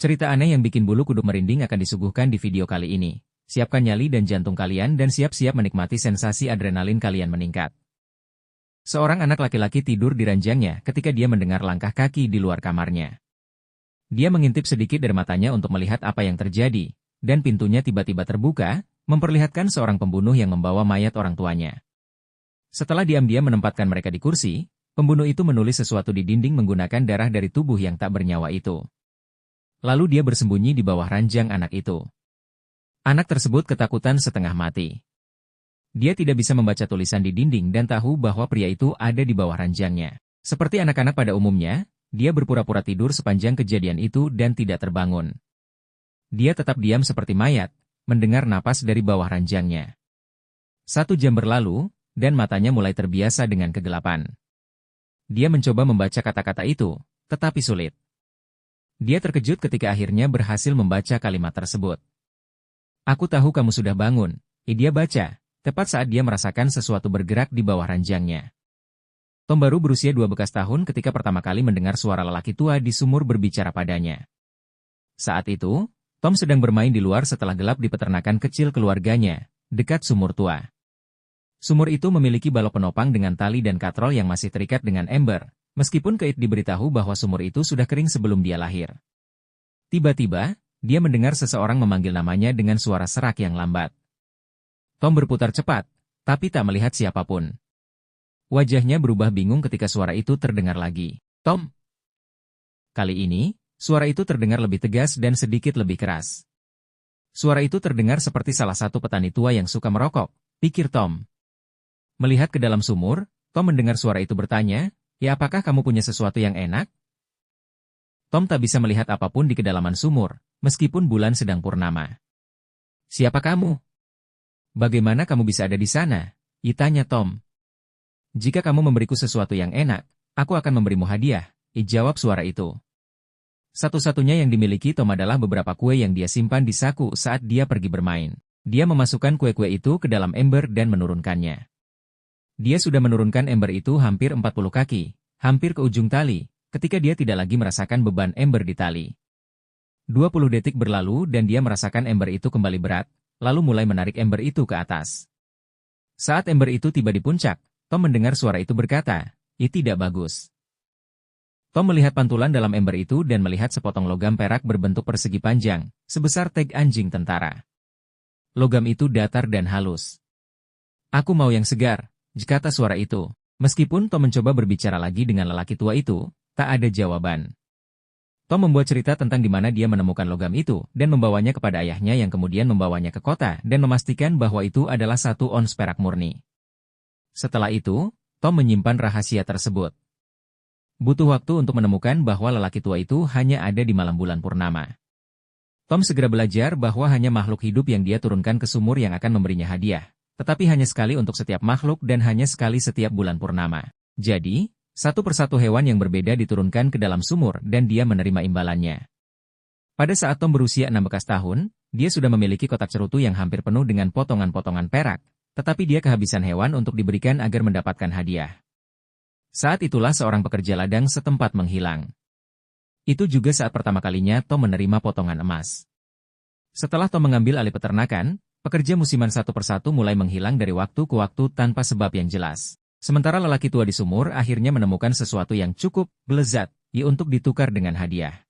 Cerita aneh yang bikin bulu kuduk merinding akan disuguhkan di video kali ini. Siapkan nyali dan jantung kalian dan siap-siap menikmati sensasi adrenalin kalian meningkat. Seorang anak laki-laki tidur di ranjangnya ketika dia mendengar langkah kaki di luar kamarnya. Dia mengintip sedikit dari matanya untuk melihat apa yang terjadi, dan pintunya tiba-tiba terbuka, memperlihatkan seorang pembunuh yang membawa mayat orang tuanya. Setelah diam-diam menempatkan mereka di kursi, pembunuh itu menulis sesuatu di dinding menggunakan darah dari tubuh yang tak bernyawa itu. Lalu dia bersembunyi di bawah ranjang anak itu. Anak tersebut ketakutan setengah mati. Dia tidak bisa membaca tulisan di dinding dan tahu bahwa pria itu ada di bawah ranjangnya. Seperti anak-anak pada umumnya, dia berpura-pura tidur sepanjang kejadian itu dan tidak terbangun. Dia tetap diam seperti mayat, mendengar napas dari bawah ranjangnya. 1 jam berlalu, dan matanya mulai terbiasa dengan kegelapan. Dia mencoba membaca kata-kata itu, tetapi sulit. Dia terkejut ketika akhirnya berhasil membaca kalimat tersebut. "Aku tahu kamu sudah bangun," dia baca, tepat saat dia merasakan sesuatu bergerak di bawah ranjangnya. Tom baru berusia 12 tahun ketika pertama kali mendengar suara lelaki tua di sumur berbicara padanya. Saat itu, Tom sedang bermain di luar setelah gelap di peternakan kecil keluarganya, dekat sumur tua. Sumur itu memiliki balok penopang dengan tali dan katrol yang masih terikat dengan ember, meskipun Kate diberitahu bahwa sumur itu sudah kering sebelum dia lahir. Tiba-tiba, dia mendengar seseorang memanggil namanya dengan suara serak yang lambat. Tom berputar cepat, tapi tak melihat siapapun. Wajahnya berubah bingung ketika suara itu terdengar lagi. "Tom!" Kali ini, suara itu terdengar lebih tegas dan sedikit lebih keras. Suara itu terdengar seperti salah satu petani tua yang suka merokok, pikir Tom. Melihat ke dalam sumur, Tom mendengar suara itu bertanya, "Ya, apakah kamu punya sesuatu yang enak?" Tom tak bisa melihat apapun di kedalaman sumur, meskipun bulan sedang purnama. "Siapa kamu? Bagaimana kamu bisa ada di sana?" tanya Tom. "Jika kamu memberiku sesuatu yang enak, aku akan memberimu hadiah," jawab suara itu. Satu-satunya yang dimiliki Tom adalah beberapa kue yang dia simpan di saku saat dia pergi bermain. Dia memasukkan kue-kue itu ke dalam ember dan menurunkannya. Dia sudah menurunkan ember itu hampir 40 kaki, hampir ke ujung tali, ketika dia tidak lagi merasakan beban ember di tali. 20 detik berlalu dan dia merasakan ember itu kembali berat, lalu mulai menarik ember itu ke atas. Saat ember itu tiba di puncak, Tom mendengar suara itu berkata, tidak bagus." Tom melihat pantulan dalam ember itu dan melihat sepotong logam perak berbentuk persegi panjang, sebesar tag anjing tentara. Logam itu datar dan halus. "Aku mau yang segar," kata suara itu. Meskipun Tom mencoba berbicara lagi dengan lelaki tua itu, tak ada jawaban. Tom membuat cerita tentang di mana dia menemukan logam itu dan membawanya kepada ayahnya yang kemudian membawanya ke kota dan memastikan bahwa itu adalah 1 ons perak murni. Setelah itu, Tom menyimpan rahasia tersebut. Butuh waktu untuk menemukan bahwa lelaki tua itu hanya ada di malam bulan purnama. Tom segera belajar bahwa hanya makhluk hidup yang dia turunkan ke sumur yang akan memberinya hadiah, tetapi hanya sekali untuk setiap makhluk dan hanya sekali setiap bulan purnama. Jadi, satu persatu hewan yang berbeda diturunkan ke dalam sumur dan dia menerima imbalannya. Pada saat Tom berusia 16 tahun, dia sudah memiliki kotak cerutu yang hampir penuh dengan potongan-potongan perak, tetapi dia kehabisan hewan untuk diberikan agar mendapatkan hadiah. Saat itulah seorang pekerja ladang setempat menghilang. Itu juga saat pertama kalinya Tom menerima potongan emas. Setelah Tom mengambil alih peternakan, pekerja musiman satu persatu mulai menghilang dari waktu ke waktu tanpa sebab yang jelas. Sementara lelaki tua di sumur akhirnya menemukan sesuatu yang cukup lezat untuk ditukar dengan hadiah.